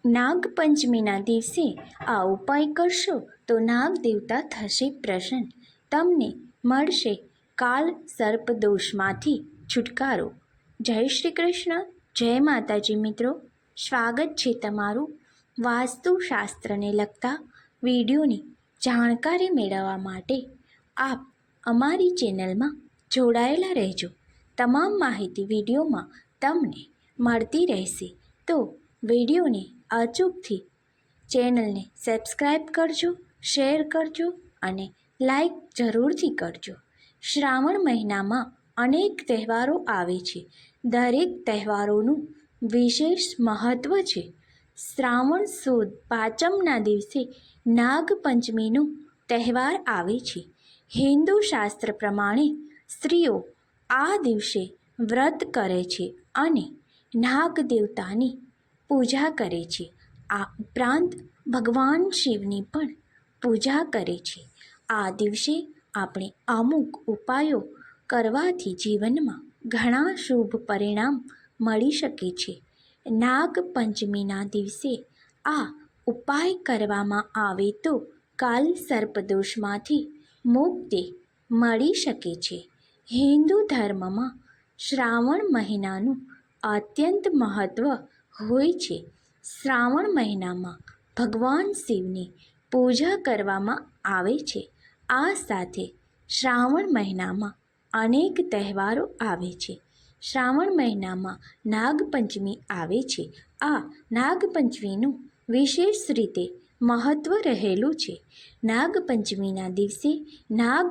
નાગપંચમીના દિવસે આ ઉપાય કરશો તો નાગ દેવતા થશે પ્રસન્ન. તમને મળશે કાલ સર્પદોષમાંથી છુટકારો. જય શ્રી કૃષ્ણ, જય માતાજી. મિત્રો, સ્વાગત છે તમારું વાસ્તુશાસ્ત્રને લગતા વિડીયોની જાણકારી મેળવવા માટે આપ અમારી ચેનલમાં જોડાયેલા રહેજો. તમામ માહિતી વિડીયોમાં તમને મળતી રહેશે, તો વિડીયોને અચૂકથી ચેનલને સબસ્ક્રાઈબ કરજો, શેર કરજો અને લાઈક જરૂરથી કરજો. શ્રાવણ મહિનામાં અનેક તહેવારો આવે છે. દરેક તહેવારોનું વિશેષ મહત્ત્વ છે. શ્રાવણ સુદ પાંચમના દિવસે નાગપંચમીનો તહેવાર આવે છે. હિન્દુ શાસ્ત્ર પ્રમાણે સ્ત્રીઓ આ દિવસે વ્રત કરે છે અને નાગ દેવતાની પૂજા કરે છે. આ ઉપરાંત ભગવાન શિવની પણ પૂજા કરે છે. આ દિવસે આપણે અમુક ઉપાયો કરવાથી જીવનમાં ઘણા શુભ પરિણામ મળી શકે છે. નાગપંચમીના દિવસે આ ઉપાય કરવામાં આવે તો કાલ સર્પદોષમાંથી મુક્તિ મળી શકે છે. હિન્દુ ધર્મમાં શ્રાવણ મહિનાનું અત્યંત મહત્ત્વ હોય છે. શ્રાવણ મહિનામાં ભગવાન શિવની પૂજા કરવામાં આવે છે. આ સાથે શ્રાવણ મહિનામાં અનેક તહેવારો આવે છે. શ્રાવણ મહિનામાં નાગપંચમી આવે છે. આ નાગપંચમીનું વિશેષ રીતે મહત્ત્વ રહેલું છે. નાગપંચમીના દિવસે નાગ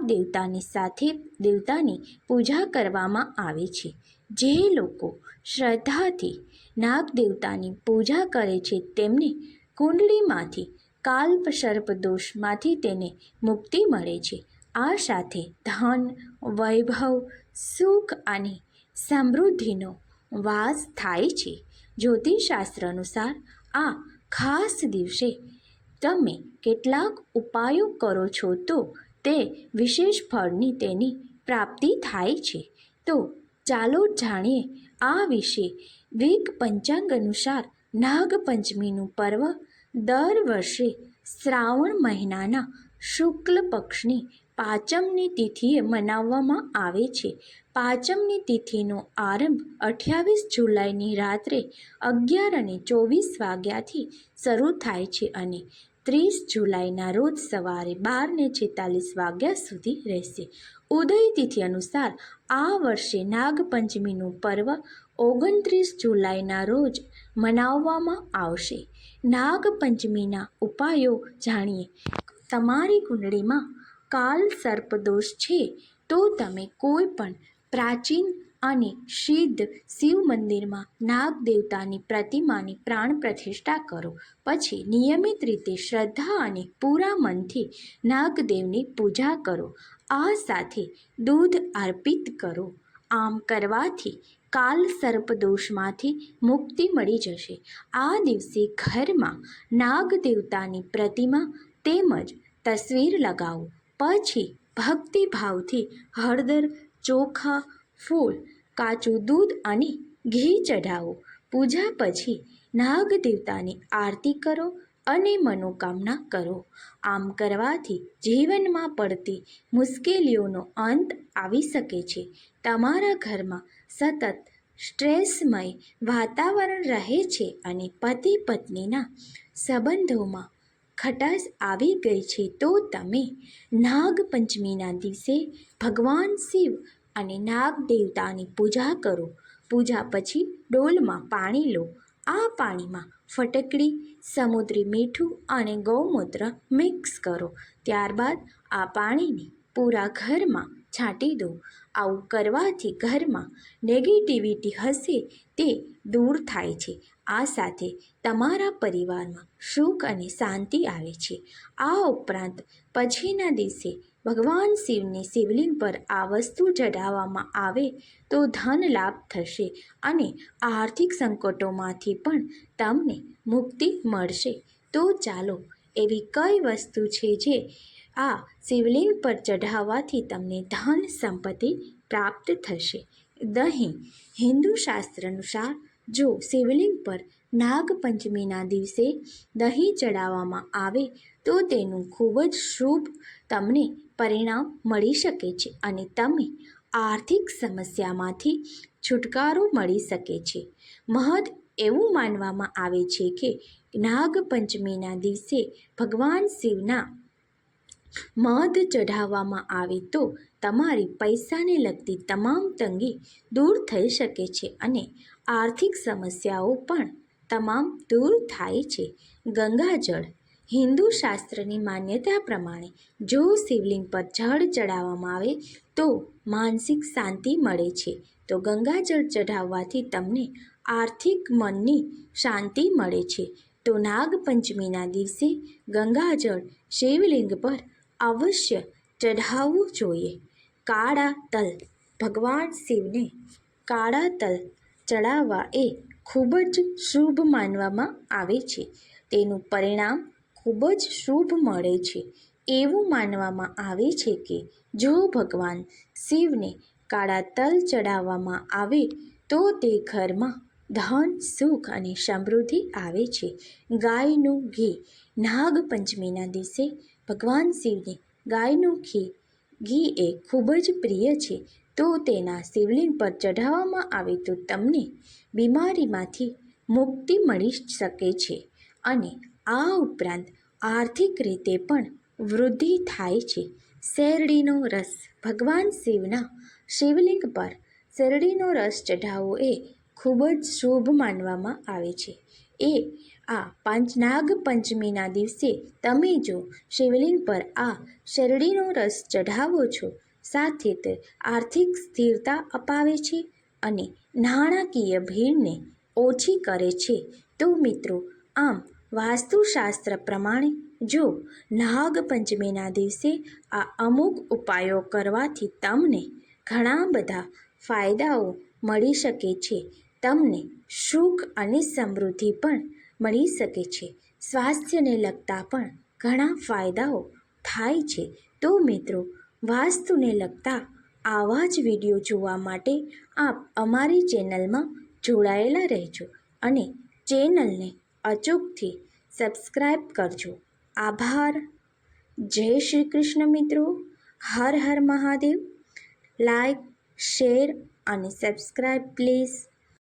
દેવતાની પૂજા કરવામાં આવે છે. જે લોકો શ્રદ્ધાથી નાગ દેવતાની પૂજા કરે છે તેમને કુંડળીમાંથી કાલ્પ સર્પદોષમાંથી તેને મુક્તિ મળે છે. આ સાથે ધન, વૈભવ, સુખ અને સમૃદ્ધિનો વાસ થાય છે. જ્યોતિષશાસ્ત્ર અનુસાર આ ખાસ દિવસે તમે કેટલાક ઉપાયો કરો છો તો તે વિશેષ ફળની તેની પ્રાપ્તિ થાય છે. તો ચાલો જાણીએ આ વિશે. વેદ પંચાંગ અનુસાર નાગપંચમીનું પર્વ દર વર્ષે શ્રાવણ મહિનાના શુક્લ પક્ષની પાંચમની તિથિએ મનાવવામાં આવે છે. પાંચમની તિથિનો આરંભ 28 જુલાઈની રાત્રે 11:24 વાગ્યાથી શરૂ થાય છે અને 30 જુલાઈના રોજ સવારે 12:46 વાગ્યા સુધી રહેશે. ઉદય તિથિ અનુસાર આ વર્ષે નાગપંચમીનું પર્વ 29 જુલાઈના રોજ મનાવવામાં આવશે. નાગપંચમીના ઉપાયો જાણીએ. તમારી કુંડળીમાં કાલ સર્પદોષ છે તો તમે કોઈ પણ પ્રાચીન અને સિદ્ધ શિવ મંદિરમાં નાગ દેવતાની પ્રતિમાની પ્રાણ પ્રતિષ્ઠા કરો. પછી નિયમિત રીતે શ્રદ્ધા અને પૂરા મનથી નાગદેવની પૂજા કરો. આ સાથે દૂધ અર્પિત કરો. આમ કરવાથી કાલ સર્પદોષમાંથી મુક્તિ મળી જશે. આ દિવસે ઘરમાં નાગ દેવતાની પ્રતિમા તેમજ તસવીર લગાવો. પછી ભક્તિભાવથી હળદર, ચોખા, ફૂલ, કાચું દૂધ અને ઘી ચઢાવો. પૂજા પછી નાગ દેવતાની આરતી કરો અને મનોકામના કરો. આમ કરવાથી જીવનમાં પડતી મુશ્કેલીઓનો અંત આવી શકે છે. તમારા ઘરમાં સતત સ્ટ્રેસમય વાતાવરણ રહે છે અને પતિ પત્નીના સંબંધોમાં ખટાશ આવી ગઈ છે તો તમે નાગપંચમીના દિવસે ભગવાન શિવ અને નાગ દેવતાની પૂજા કરો. પૂજા પછી ડોલમાં પાણી લો. આ પાણીમાં ફટકડી, સમુદ્રી મીઠું અને ગૌમૂત્ર મિક્સ કરો. ત્યારબાદ આ પાણીને પૂરા ઘરમાં છાંટી દો. આવું કરવાથી ઘરમાં નેગેટિવિટી હશે તે દૂર થાય છે. આ સાથે તમારા પરિવારમાં સુખ અને શાંતિ આવે છે. આ ઉપરાંત પછીના દિવસે ભગવાન શિવની શિવલિંગ પર આ વસ્તુ ચઢાવવામાં આવે તો ધન લાભ થશે અને આર્થિક સંકટોમાંથી પણ તમને મુક્તિ મળશે. તો ચાલો, એવી કઈ વસ્તુ છે જે આ શિવલિંગ પર ચઢાવવાથી તમને ધન સંપત્તિ પ્રાપ્ત થશે? દહીં. હિન્દુ શાસ્ત્ર અનુસાર જો શિવલિંગ પર નાગપંચમીના દિવસે દહીં ચડાવવામાં આવે તો તેનું ખૂબ જ શુભ તમને પરિણામ મળી શકે છે અને તમે આર્થિક સમસ્યામાંથી છુટકારો મળી શકે છે. મહદ એવું માનવામાં આવે છે કે નાગપંચમીના દિવસે ભગવાન શિવના મધ ચઢાવવામાં આવે તો તમારી પૈસાને લગતી તમામ તંગી દૂર થઈ શકે છે અને આર્થિક સમસ્યાઓ પણ તમામ દૂર થાય છે. ગંગાજળ. હિન્દુ શાસ્ત્રની માન્યતા પ્રમાણે જો શિવલિંગ પર જળ ચડાવવામાં આવે તો માનસિક શાંતિ મળે છે. તો ગંગાજળ ચઢાવવાથી તમને આર્થિક મનની શાંતિ મળે છે. તો નાગપંચમીના દિવસે ગંગાજળ શિવલિંગ પર અવશ્ય ચઢાવવું જોઈએ. કાળા તલ. ભગવાન શિવને કાળા તલ ચડાવવા એ ખૂબ જ શુભ માનવામાં આવે છે. તેનું પરિણામ ખૂબ જ શુભ મળે છે. એવું માનવામાં આવે છે કે જો ભગવાન શિવને કાળા તલ ચડાવવામાં આવે તો તે ઘરમાં ધન, સુખ અને સમૃદ્ધિ આવે છે. ગાયનું ઘી. નાગપંચમીના દિવસે ભગવાન શિવને ગાયનું ઘી એ ખૂબ જ પ્રિય છે. તો તેના શિવલિંગ પર ચઢાવવામાં આવે તો તમને બીમારીમાંથી મુક્તિ મળી શકે છે અને આ ઉપરાંત આર્થિક રીતે પણ વૃદ્ધિ થાય છે. શેરડીનો રસ. ભગવાન શિવના શિવલિંગ પર શેરડીનો રસ ચઢાવવો એ ખૂબ જ શુભ માનવામાં આવે છે. નાગપંચમીના દિવસે તમે જો શિવલિંગ પર આ શેરડીનો રસ ચઢાવો છો સાથે તે આર્થિક સ્થિરતા અપાવે છે અને નાણાકીય ભીડને ઓછી કરે છે. તો મિત્રો, આમ વાસ્તુશાસ્ત્ર પ્રમાણે જો નાગપંચમીના દિવસે આ અમુક ઉપાયો કરવાથી તમને ઘણા બધા ફાયદાઓ મળી શકે છે. તમને સુખ અને સમૃદ્ધિ પણ મળી શકે છે. સ્વાસ્થ્યને લગતા પણ ઘણા ફાયદાઓ થાય છે. તો મિત્રો, વાસ્તુને લગતા આવા જ વિડીયો જોવા માટે આપ અમારી ચેનલમાં જોડાયેલા રહેજો અને ચેનલને અચૂકથી સબસ્ક્રાઈબ કરજો. આભાર. જય શ્રી કૃષ્ણ મિત્રો. હર હર મહાદેવ. લાઈક, શેર અને સબસ્ક્રાઈબ પ્લીઝ.